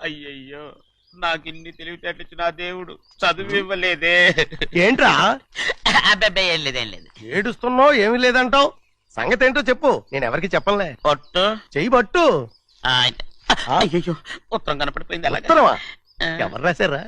అయ్యయ్యో, నాకిన్ని తెలివితేటచ్చిన దేవుడు చదువు ఇవ్వలేదే. ఏంట్రా అబ్బాయి, ఏం లేదు ఏం లేదు. ఏడుస్తున్నావు? ఏమి లేదంటావు? సంగతి ఏంటో చెప్పు, నేను ఎవరికి చెప్పనులే. పట్టు చెయ్యి పట్టు. అయ్యో, ఉత్తరం కనపడిపోయింది. అలాగే ఉత్తరమా? ఎవరు రాశారా?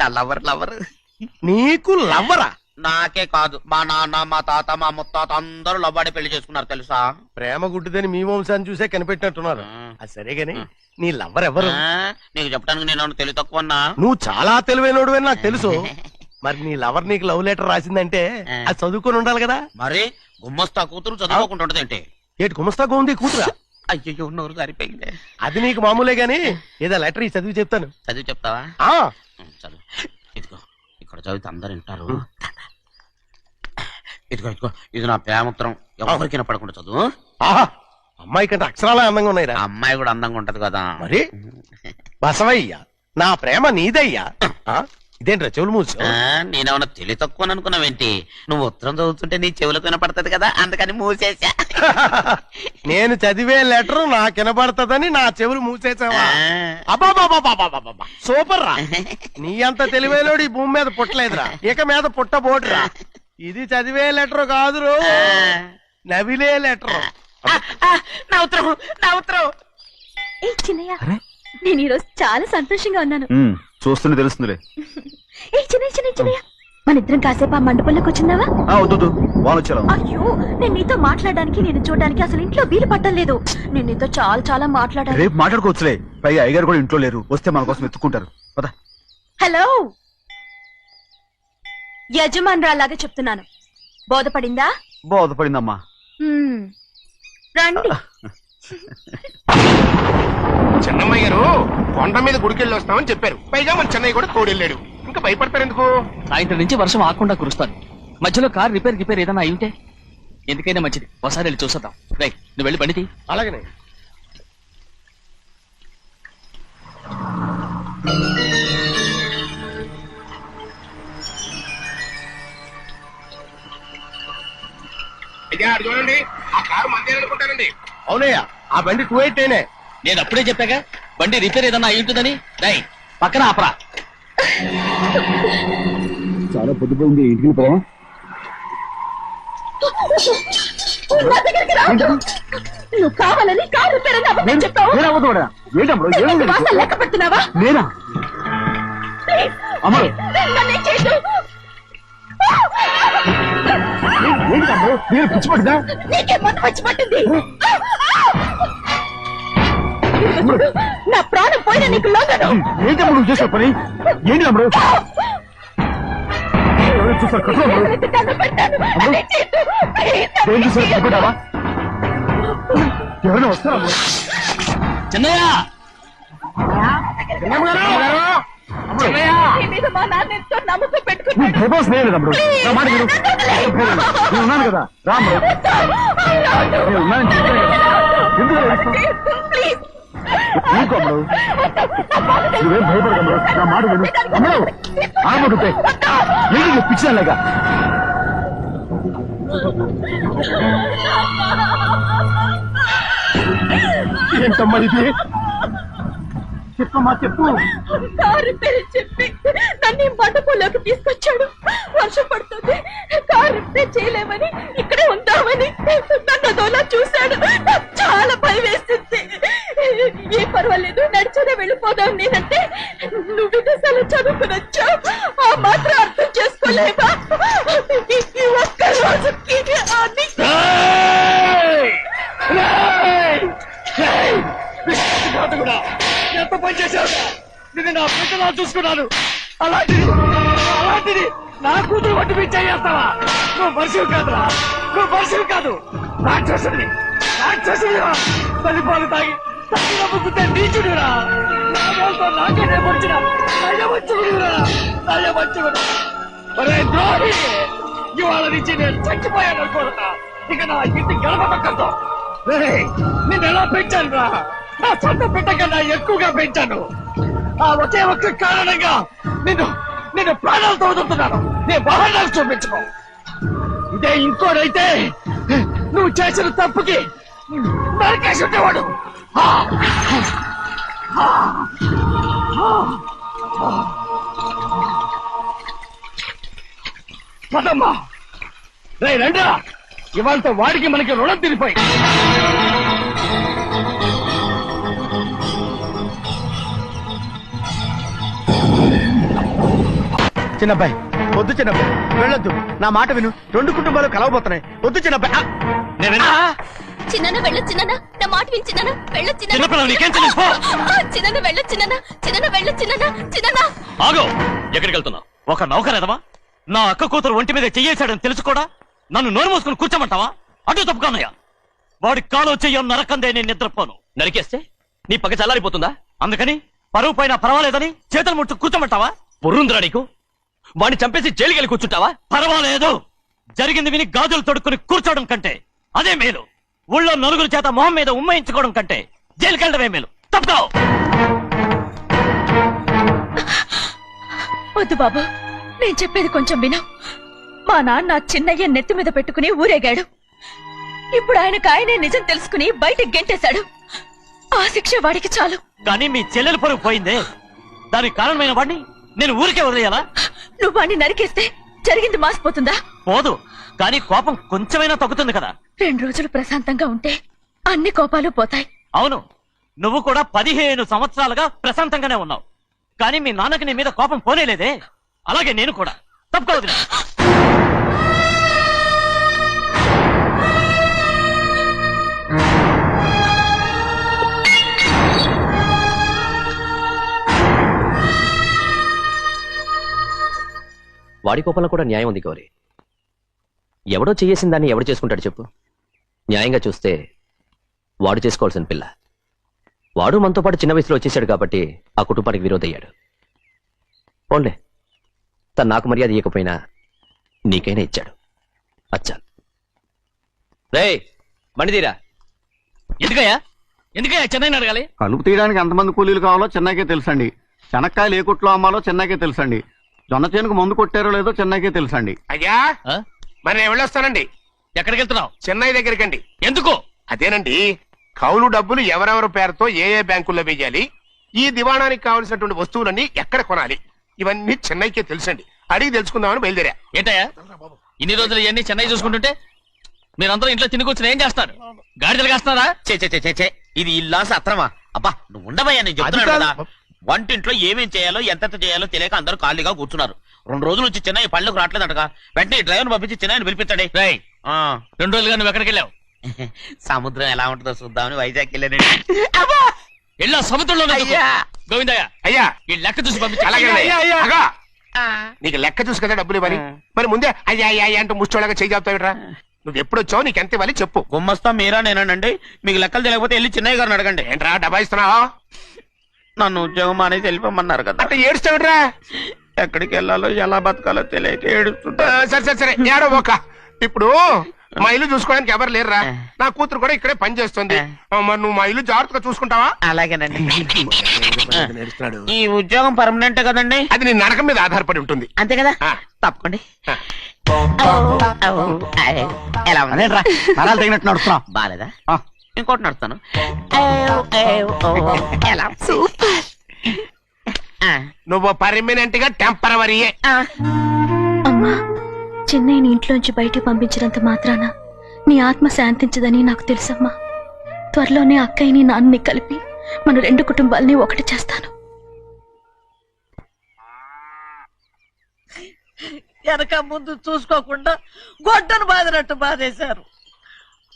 నా లవర్. నీకు లవ్వరా? నాకే కాదు, మా నాన్న, మా తాత, మా ముత్తాత అందరూ లవ్వాడి పెళ్లి చేసుకున్నారు తెలుసా. ప్రేమ గుడ్డిదని మీ వంశాన్ని చూసే కనిపెట్టినట్టున్నారు. అది సరే గాని నీ లవ్వర్ ఎవరు? నీకు చెప్పడానికి నేను తెలివి తక్కువన్నా? నువ్వు చాలా తెలివైనడు అని నాకు తెలుసు. మరి నీ లవర్ నీకు లవ్ లెటర్ రాసిందంటే అది చదువుకొని ఉండాలి కదా. మరి గుమ్మస్తా కూతురు చదువుకోకుండా ఉంటదేంటి? ఏటి గుమస్తా ఉంది కూతురా? అయ్యో, నోరు సరిపోయింది. అది నీకు మామూలే గాని ఏదో లెటర్ ఈ చదివి చెప్తాను. చదివి చెప్తావా? చదువు. ఇదిగో, ఇక్కడ చదివితే అందరు వింటారు. ఇదిగో ఇదిగో, ఇది నా ప్రేమోత్తరం. ఎవరికి పడకుండా చదువు. అమ్మాయి కంటే అక్షరాలే అందంగా ఉన్నాయి. అమ్మాయి కూడా అందంగా ఉంటది కదా. మరి బసవయ్యా, నా ప్రేమ నీదయ్యా. ఇదేంట్రా చెవులు మూసు? నేనేమన్నా తెలివి తక్కువ అనుకున్నావేంటి? నువ్వు ఉత్తరం చదువుతుంటే నీ చెవులకు వినపడుతుంది కదా, అందుకని మూసేసా. నేను చదివే లెటర్ నాకు వినపడుతుందని నా చెవులు మూసేసావా? అబ్బాబాబాబాబాబాబా, సూపర్ రా. నీ అంత తెలివేలోడు ఈ భూమి మీద పుట్టలేదురా, ఇక మీద పుట్టబోడురా. ఇది చదివే లెటర్ కాదురు, నవిలే లెటర్. నా ఉత్తరం. ఏ చిన్నయ్య, నేను ఈరోజు చాలా సంతోషంగా ఉన్నాను. చూస్తూనే తెలుస్తుందిలే. ఏ చిన్నయ్య, మన ఇద్దరం కాసేపు ఆ మండపంలోకి వచ్చిందావా? వద్దు, వాళ్ళు వచ్చారు. అయ్యో, నేను నీతో మాట్లాడడానికి, నేను చూడడానికి అసలు ఇంట్లో వీలు పట్టలేదు. నేను నీతో చాలా చాలా మాట్లాడాలి. రేపు మాట్లాడుకోవచ్చులే. పైగా అయ్యగారు కూడా ఇంట్లో లేరు, వస్తే మన కోసం ఎత్తుకుంటారు. పద. హలో, యజమానురాలాగా చెప్తున్నాను, బోధపడిందా? బోధపడిందమ్మా. రండి. చెన్నమ్మ గారు కొండ మీద గుడికెళ్ళి వస్తామని చెప్పారు. పైగా మన చెన్నయ్య కూడా తోడెళ్ళాడు. ఇంకా భయపడతారు ఎందుకు? సాయంత్రం నుంచి వర్షం ఆకుండా కురుస్తాను. మధ్యలో కార్ రిపేర్ ఏదైనా అయి ఎందుకైనా మంచిది, ఒకసారి వెళ్ళి చూసేద్దాం. రైట్, నువ్వు వెళ్ళి బండి. అలాగనే. చూడండి, ఆ కారు మందే అనుకుంటానండి. అవునయ్యా, ఆ బండి 288. నేను అప్పుడే చెప్పాగా బండి రిపేర్ ఏదన్నా అయి ఉంటుందని. రైట్, పక్కన ఆపరా. చాలా పొద్దుపోయింది, ఇంటికి పోవా? నువ్వు కావాలని కారు రిపేర్ అని అబద్ధం చెప్పావు. లెక్క పెడుతున్నావా? నేనా? అమ్మడు పిచ్చి పట్టిందా? నీకే మొన్న వచ్చి పట్టింది. నా ప్రాణం పోయినా నీకు లోగను. ఏంటి అమ్ముడు నువ్వు చేసే పని? ఏంటి అమ్ముడు? చూసారా? ఎవరైనా వస్తారా? చిన్నయ్య, మా నాన్న ఎంతో నమ్మకం పెట్టుకున్నాడు. ఉన్నాను కదా, రాము. నువ్వేం భయపడగలరు, నా మాట విను. అమ్మడు ఆడమంటుంటే ఏంటి పిచ్చాలేగా? ఏంటమ్మా ఇది? చెప్పమ్మా, చెప్పు. కారు పేరు చెప్పి నన్ను మండపంలోకి తీసుకొచ్చాడు. వర్షం పడుతుంది, కారు రిపేర్ చేయలేమని ఇక్కడే ఉందామని నన్ను అదోలా చూశాడు. నాకు చాలా భయం వేసింది. ఏ పర్వాలేదు, నడిచేదే వెళ్ళిపోదాం నేనంటే, నువ్వు విదేశాలు చదువుకుని వచ్చావు, ఆ మాత్రం అర్థం చేసుకోలేవా? ఈ ఒక్క రోజుకి ఎంత పని చేశావు? నేను నా పిల్లలా చూసుకున్నాను. అలాంటిది నా కూతురు వంటి మీద చేస్తావా? నువ్వు మనిషివి కాదురా, నువ్వు మనిషివి కాదు, రాక్షసుడివి. తల్లిపాలు తాగి నమ్ముకుంటే నీచుడిరా. నాకే పొడిచిన నయ్యవచ్చుకుడు. ఒరే ద్రోహి, ఇవాళ నుంచి నేను చచ్చిపోయాను అనుకోరా. ఇక నా ఇంటి గడప పక్కతో నేను ఎలా పెంచాను రా? నా సొంత బిడ్డ కన్నా ఎక్కువగా పెంచాను. ఆ ఒకే ఒక్క కారణంగా నేను ప్రాణాలతో వదులుతున్నాను. నేను వాహనాలు చూపించుకో. ఇదే ఇంకోడైతే నువ్వు చేసిన తప్పుకి నరికేసి ఉండేవాడు. పదమ్మా రే రండా ఇవాళ వాడికి మనకి రుణం తిరిపోయి చిన్నబ్బాయి వద్దు చిన్నబ్బాయి వెళ్ళొద్దు నా మాట విను 2 కుటుంబాలు కలవబోతున్నాయి వద్దు చిన్నబ్బాయి చిన్న వెళ్ళొచ్చినా నా మాట విని చిన్న వెళ్ళొచ్చినా చిన్న వెళ్ళొచ్చినా చిన్న వెళ్ళొచ్చినా చిన్న ఆగో ఎక్కడికి వెళ్తున్నావు? ఒక నౌకరేదవా నా అక్క కూతురు ఒంటి మీద చెయ్యేశాడని తెలుసు కూడా నన్ను నోరు మూసుకుని కూర్చోమంటావా? అటు తప్పుకున్నాయా? వాడి కాలో చెయ్యం నరకందే నేను నిద్రపోను. నరికేస్తే నీ పగ చల్లారిపోతుందా? అందుకని పరువు పైన పర్వాలేదని చేతులు ముట్టు కూర్చోమంటావా? బుర్రుందిరా నీకు? వాడిని చంపేసి జైలుకెళ్ళి కూర్చుంటావా? పర్వాలేదు, జరిగింది విని గాజులు తొడుక్కుని కూర్చోవడం కంటే అదే మేలు. ఊళ్ళో నలుగురు చేత మొహం మీద ఉమ్మయించుకోవడం కంటే జైలుకెళ్ళడమే మేలు. తప్పుకో. వద్దు బాబు, నేను చెప్పేది కొంచెం విను. మా నాన్న చిన్నయ్య నెత్తి మీద పెట్టుకుని ఊరేగాడు. ఇప్పుడు ఆయనకు నిజం తెలుసుకుని బయటకు గెంటేశాడు. ఆ శిక్ష వాడికి చాలు. కానీ మీ చెల్లెలు పరువు పోయిందే, దానికి కారణమైన వాడిని నేను ఊరికే వదిలేయాలా? నువ్వు వాడిని నరికేస్తే జరిగింది మాసిపోతుందా? పోదు, కానీ కోపం కొంచెమైనా తగ్గుతుంది కదా. 2 రోజులు ప్రశాంతంగా ఉంటే అన్ని కోపాలు పోతాయి. అవును, నువ్వు కూడా 15 సంవత్సరాలుగా ప్రశాంతంగానే ఉన్నావు. కానీ మీ నాన్నకి నీ మీద కోపం పోనేలేదే. అలాగే నేను కూడా. తప్పుకోవద్దు. వాడి కోపంలో కూడా న్యాయం ఉంది గౌరీ. ఎవడో చేసిన దాన్ని ఎవడు చేసుకుంటాడు చెప్పు? న్యాయంగా చూస్తే వాడు చేసుకోవాల్సిన పిల్ల. వాడు మనతో పాటు చిన్న వయసులో వచ్చేసాడు కాబట్టి ఆ కుటుంబానికి విరోధయ్యాడు. పోన్లే, తను నాకు మర్యాద ఇవ్వకపోయినా నీకైనా ఇచ్చాడు. అచ్చా రే మణిదీరా. ఎందుకయ్యా చెన్నైని అడగాలి? కలుపు తీయడానికి ఎంతమంది కూలీలు కావాలో చెన్నైకే తెలుసండి. శనక్కాయలు ఏ కొట్లో అమ్మాలో చెన్నైకే తెలుసండి. జొన్న చేనుకు మందు కొట్టారో లేదో చెన్నైకే తెలుసండి. అయ్యా మరి నేను వెళ్ళొస్తానండి. ఎక్కడికి వెళ్తున్నావు? చెన్నై దగ్గరికండి. ఎందుకు? అదేనండి, కౌలు డబ్బులు ఎవరెవరి పేరుతో ఏ ఏ బ్యాంకుల్లో వేయాలి, ఈ దివాణానికి కావలసినటువంటి వస్తువులన్నీ ఎక్కడ కొనాలి, ఇవన్నీ చెన్నైకే తెలుసండి. అడిగి తెలుసుకుందామని బయలుదేరా. ఏంటయ్యా ఇన్ని రోజులు ఇవన్నీ చెన్నై చూసుకుంటుంటే మీరందరూ ఇంట్లో తిని కూర్చుని ఏం చేస్తారు? గాడిదలు కాస్తున్నారా? చే ఇది ఇల్లా సత్రమా? అబ్బా నువ్వు ఉండబోయా, నేను చెప్తున్నాను కదా. వంటింట్లో ఏమేం చేయాలో ఎంతెంత చేయాలో తెలియక అందరూ ఖాళీగా కూర్చున్నారు. 2 రోజులు నుంచి చెన్నై పళ్ళకు రావట్లేదంటగా. వెంటనే డ్రైవర్ పంపించి చెన్నైని పిలిపించండి. 2 రోజులుగా నువ్వు ఎక్కడికి వెళ్ళావు? సముద్రం ఎలా ఉంటుందో చూద్దామని వైజాగ్ వెళ్ళానండి. వెళ్ళా సముద్రంలో గోవిందయ్య అయ్యా ఈ లెక్క చూసి పంపించి. అలాగే అగా. నీకు లెక్క చూసి కదా డబ్బులు ఇవ్వాలి. మరి ముందే అయ్యా అయ్యా అంటూ ముష్టోళ్ళగా చేయి చెప్తావిట్రా. నువ్వు ఎప్పుడు వచ్చావు, నీకు ఎంత ఇవ్వాలి చెప్పు. గుమ్మస్తా మీరా నేనండి. మీకు లెక్కలు తెలియకపోతే వెళ్ళి చెన్నై గారిని అడగండి. ఏంట్రా డబ్బా ఇస్తున్నావా? నన్ను ఉద్యోగం అనేది వెళ్ళిపోమన్నారు కదా. అంటే ఏడుస్తావిట్రా. ఎక్కడికి వెళ్ళాలో ఎలా బతకాలో తెలియక ఏడుస్తుంటా. సరే ఏడో ఒక. ఇప్పుడు మా ఇల్లు చూసుకోవడానికి ఎవరు లేరురా. నా కూతురు కూడా ఇక్కడే పని చేస్తుంది. మరి నువ్వు మా ఇల్లు జాగ్రత్తగా చూసుకుంటావా? అలాగేనండి. ఈ ఉద్యోగం పర్మనెంట్ కదండి? అది నీ నరకం మీద ఆధారపడి ఉంటుంది. అంతే కదా. తప్పకండి. ఎలా అదేంట్రా నరాలు తగినట్టు నడుస్తున్నావు? బాలేదా? ఇంకోటి నడుస్తాను. ఎలా? నువ్వు పర్మనెంట్ గా టెంపరవరీయే. అమ్మా, చెన్నైని ఇంట్లోంచి బయటికి పంపించినంత మాత్రాన నీ ఆత్మ శాంతించదని నాకు తెలుసమ్మా. త్వరలోనే అక్కయ్యని నాన్నని కలిపి మన 2 కుటుంబాలని ఒకటి చేస్తాను. వెనక ముందు చూసుకోకుండా గొడ్డను బాదినట్టు బాధేశారు.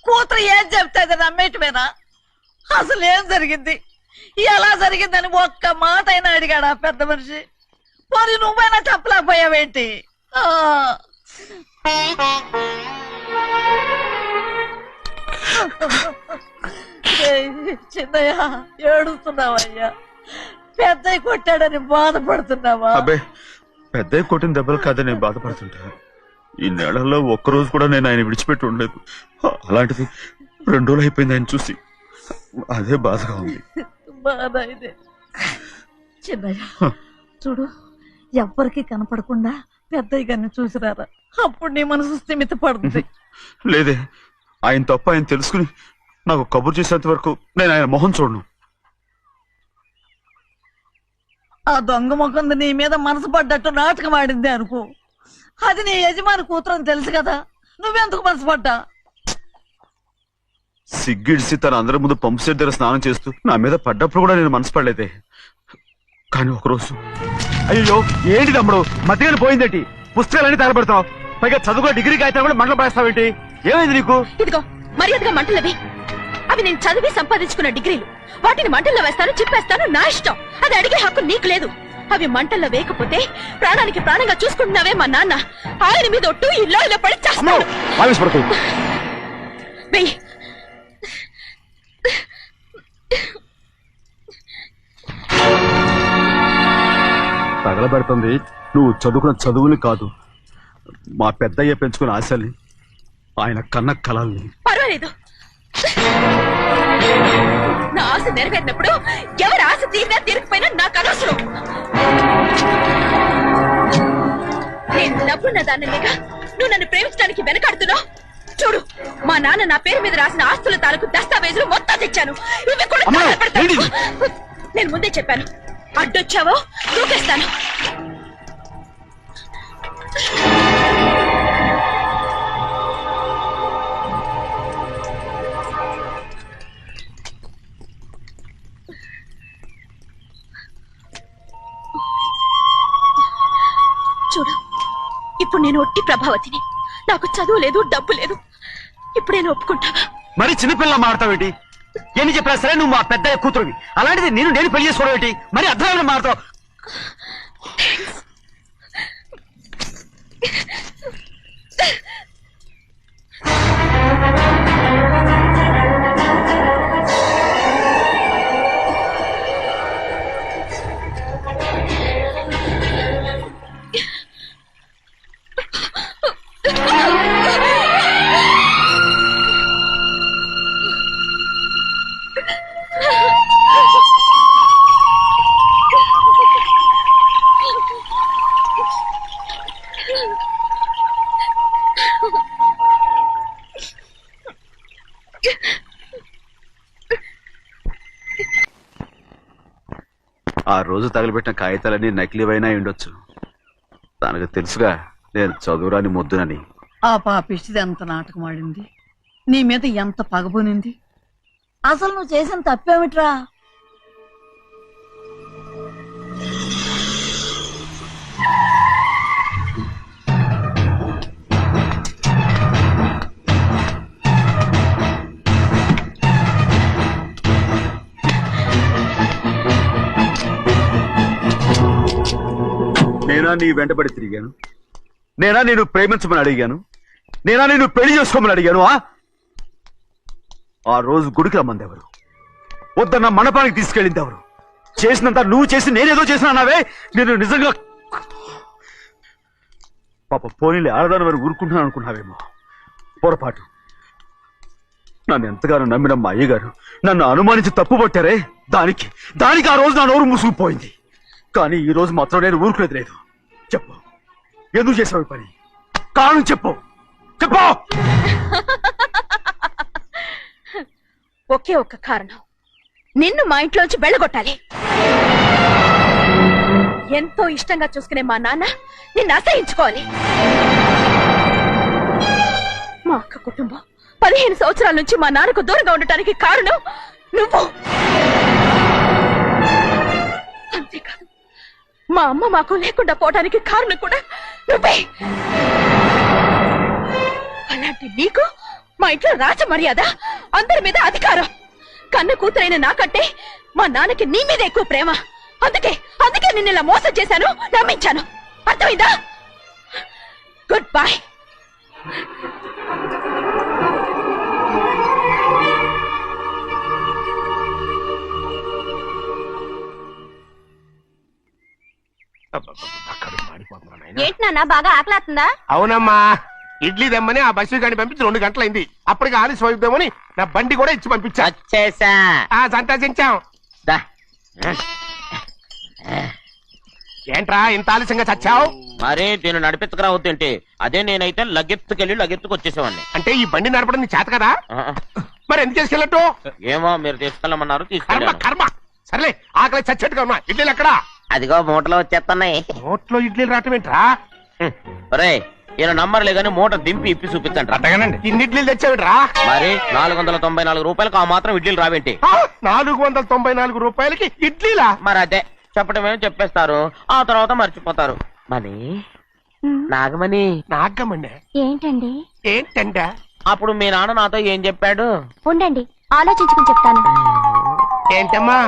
కూతురు ఏం చెప్తాది నమ్మేటమేనా? అసలు ఏం జరిగింది, ఎలా జరిగిందని ఒక్క మాట అయినా అడిగాడు ఆ పెద్ద మనిషి. మరి నువ్వైనా చెప్పలేకపోయావేంటి? చిన్నయ్య ఏడుస్తున్నావయ్యా? పెద్దయ్య కొట్టాడని బాధపడుతున్నావా? అబ్బే పెద్ద కొట్టిన దెబ్బలు కాదని నేను బాధపడుతుంటా. ఈ నెలలో ఒక్కరోజు కూడా నేను ఆయన విడిచిపెట్టి ఉండలేదు. అలాంటిది 2 రోజులు అయిపోయింది ఆయన చూసి. అదే బాధగా ఉంది. బాధ ఇదే. చిన్నయ్య చూడు, ఎవ్వరికి కనపడకుండా పెద్దయ్య గారిని చూసిరారా, అప్పుడు నీ మనసు స్థిమిత పడుతుంది. లేదే, ఆయన తప్ప ఆయన తెలుసుకుని నాకు కబురు చేసేంత వరకు నేను ఆయన మొహం చూడను. ఆ దొంగ ముఖంది నీ మీద మనసు పడ్డట్టు నాటకం ఆడింది అనుకో, అది నీ యజమాని కూతురు అని తెలుసు కదా, నువ్వెందుకు మనసు పడ్డా? సిగ్గిడిసి తన అందరి ముందు పంపు సెట్ దగ్గర స్నానం చేస్తూ నా మీద పడ్డప్పుడు కూడా నేను మనసు పడలేదే. కానీ ఒకరోజు అయ్యో ఏంటి తమ్ముడు మధ్యగా పోయిందేంటి? పుస్తకాలన్నీ తగలబెడతావు, పైగా చదువుకో డిగ్రీ కాగితాలు కూడా మంటలు పడేస్తావేంటి? ఏమైంది నీకు? ఇదిగో మర్యాదగా మంటలవి. అవి నేను చదివి సంపాదించుకున్న డిగ్రీలు. వాటిని మంటల్లో వేస్తాను, చిప్పేస్తాను, నా ఇష్టం. అది అడిగే హక్కు నీకు లేదు. అవి మంటల్లో వేయకపోతే ప్రాణానికి ప్రాణంగా చూసుకుంటున్నావే మా నాన్న. ఆయన మీద ఒట్టు ఇల్లు పడి చేస్తాను. వెయ్యి. తగలబెడుతుంది నువ్వు చదువుకున్న చదువుని కాదు, మా పెద్దయ్య పెంచుకున్న ఆశల్ని, ఆయన కన్న కలల్ని. పర్వాలేదు, నా ఆశ నెరవేరినప్పుడు ఎవరి ఆశ తీరినా తీరకపోయినా నాకు అనవసరం. నేను డబ్బున్న దానిగా నువ్వు నన్ను ప్రేమించడానికి వెనకాడుతున్నావు. చూడు, మా నాన్న నా పేరు మీద రాసిన ఆస్తుల తాలూకు దస్తావేజులు మొత్తం తెచ్చాను. ఇవి కూడా తగలబెడతాను. నేను ముందే చెప్పాను, అడ్డొచ్చావో దూకేస్తాను. చూడు, ఇప్పుడు నేను ఒట్టి ప్రభావతిని. నాకు చదువు లేదు, డబ్బు లేదు. ఇప్పుడు నేను ఒప్పుకుంటావా? మరి చిన్నపిల్ల మాడతావేటి? ఎన్ని చెప్పినా సరే నువ్వు మా పెద్ద కూతురువి. అలాంటిది నేను పెళ్లి చేసుకోవడం ఏంటి? మరి అర్థమైన మాడతావు. ఆ రోజు తగలబెట్టిన కాగితాలన్నీ నకిలీవైనా ఉండొచ్చు. తనకు తెలుసుగా నేను చదువురాని ముద్దునని. ఆ పాపిష్టిది ఎంత నాటకం ఆడింది, నీ మీద ఎంత పగబోనింది. అసలు నువ్వు చేసిన తప్పేమిట్రా? నేనా నీ వెంటబడి తిరిగాను? నేనా నేను ప్రేమించమని అడిగాను? నేనా నేను పెళ్లి చేసుకోమని అడిగాను? ఆ రోజు గుడికి రమ్మంది ఎవరు? వద్దన్న మండపానికి తీసుకెళ్ళింది ఎవరు? చేసినంత నువ్వు చేసి నేనేదో చేసినావే. నేను నిజంగా పాప పోనీలే ఆడదాని వారు ఊరుకుంటున్నాను అనుకున్నావేమో. పొరపాటు. నన్ను ఎంతగానో నమ్మిన మా అయ్యగారు నన్ను అనుమానించి తప్పు పట్టారే, దానికి ఆ రోజు నా నోరు మూసుకుపోయింది. కానీ ఈ రోజు మాత్రం నేను ఊరుకునేది లేదు. చెప్పు, ఎందుకు చేసావు పని? కారణం చెప్పు. ఒకే ఒక్క కారణం, నిన్ను మా ఇంట్లోంచి వెళ్ళగొట్టాలి. ఎంతో ఇష్టంగా చూసుకునే మా నాన్న నిన్ను అసహించుకోవాలి. మా అక్క కుటుంబం 15 సంవత్సరాల నుంచి మా నాన్నకు దూరంగా ఉండటానికి కారణం నువ్వు. అంతేకాదు, మా అమ్మ మాకు లేకుండా పోవడానికి కారణం కూడా నువ్వే. అలాంటి నీకు మా ఇంట్లో రాజ మర్యాద, అందరి మీద అధికారం. కన్న కూతురైన నాకంటే మా నాన్నకి నీ మీద ఎక్కువ ప్రేమ. అందుకే నిన్ను ఇలా మోసం చేశాను, నమ్మించాను. అర్థమైందా? Good bye. ఏంటి నాన్న, బాగా ఆకలాతుందా? అవునమ్మా, ఇడ్లీ దమ్మని ఆ బస్సు గాని పంపించి 2 గంటలైంది. అప్పటికి ఆలస్యం అవుతామని నా బండి కూడా ఇచ్చి పంపించా. వచ్చేసా. సంతోషించాం. ఏంట్రా ఇంత ఆలస్యంగా చచ్చావు? మరి దీన్ని నడిపెత్తుకురావద్దేంటి? అదే నేనైతే లగెత్తుకు వచ్చేసేవాడిని. అంటే ఈ బండి నడపడం నీ చేత కదా? మరి ఎందుకు చేసుకెళ్ళట్టు? ఏమో, మీరు తీసుకెళ్ళమన్నారు, కర్మ. సర్లే, ఆకలి చచ్చేట్టుగా ఉన్నా. ఇడ్లీలు ఎక్కడా? అదిగో మూటలో వచ్చేస్తున్నాయి. నోట్లో ఇడ్లీలు రావటం ఏంట్రా? ఒరే ఈయన నంబర్లే గాని మూట దింపి ఇప్పి చూపించండి. అట్టగానండి. ఇన్ని ఇడ్లీలు తెచ్చావిడ్రా? మరి 494 రూపాయలకు ఆ మాత్రం ఇడ్లీలు రావేంటి? 494 రూపాయలకి ఇడ్లీలా? మరి అదే చెప్పడమేమో చెప్పేస్తారు, ఆ తర్వాత మర్చిపోతారు. మనీ నాగమణి, నాగమ్మండి. ఏంటండి? ఏంటంట? అప్పుడు మీ నాన్న నాతో ఏం చెప్పాడు? ఉండండి ఆలోచించుకుని చెప్తాను. ఏంటమ్మా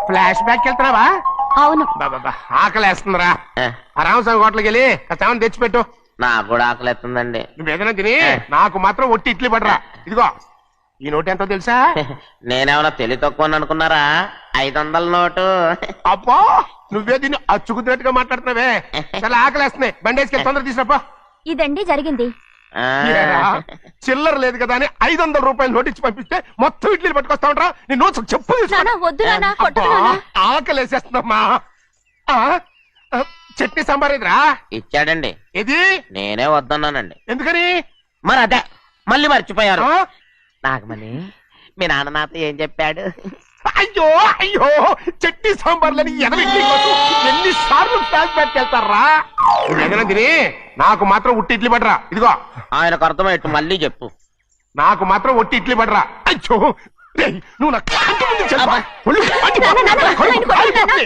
ఫ్లాష్ బ్యాక్ వెళ్తున్నావా? అవును. బాబా ఆకలేస్తుందిరా. ఆ, ఆ రామస్వామి హోటల్కి వెళ్ళి కాస్త తెచ్చిపెట్టు. నాకు కూడా ఆకలిస్తుందండి. నువ్వేదైనా తిని నాకు మాత్రం ఒట్టి ఇడ్లీ పడరా. ఇదిగో ఈ నోటు ఎంతో తెలుసా? నేనేమన్నా తెలివి తక్కువ అనుకున్నారా? 500 నోటు. అబ్బో నువ్వే దీన్ని అచ్చుకుతున్నట్టుగా మాట్లాడుతున్నావే. చాలా ఆకలేస్తున్నాయి, బండేసుకెళ్ళి తొందర తీసినప్పా. ఇదండి జరిగింది. ఆ, చిల్లర లేదు కదా అని 500 రూపాయలు నోటు ఇచ్చి పంపిస్తే మొత్తం ఇడ్లీలు పట్టుకొస్తా ఉంటా. నీ నోట్స్ చెప్పు తీసుకో. నానా వద్దు నానా, అబ్బా, కొట్టకు నానా. ఆకలేసేస్తుందమ్మా. ఆ, ఆ, చట్నీ సాంబార్ ఇదిరా. ఇచ్చాడండి, ఇది నేనే వద్దన్నానండి. ఎందుకని? మరి అదే మళ్ళీ మర్చిపోయారు. ఆ? నాగమణి మీ నాన్న నాతో ఏం చెప్పాడు? అయ్యో అయ్యో చట్నీ సాంబార్లని ఎన్ని సార్లు ఫ్లాష్ బ్యాక్ వెళ్తారా? ఏదైనా తిని నాకు మాత్రం ఉట్టి ఇడ్లీ పడరా. ఇదిగో ఆయనకు అర్థమయ్యట్టు మళ్ళీ చెప్పు. నాకు మాత్రం ఒట్టి ఇడ్లీ పడరా. అయ్యో రేయ్, నువ్వు నాకు అబ్బా. ఒళ్ళు మండిపోతుంది. నాన్న, నాన్న, నాన్న, కడుపు కాలిపోతుంది.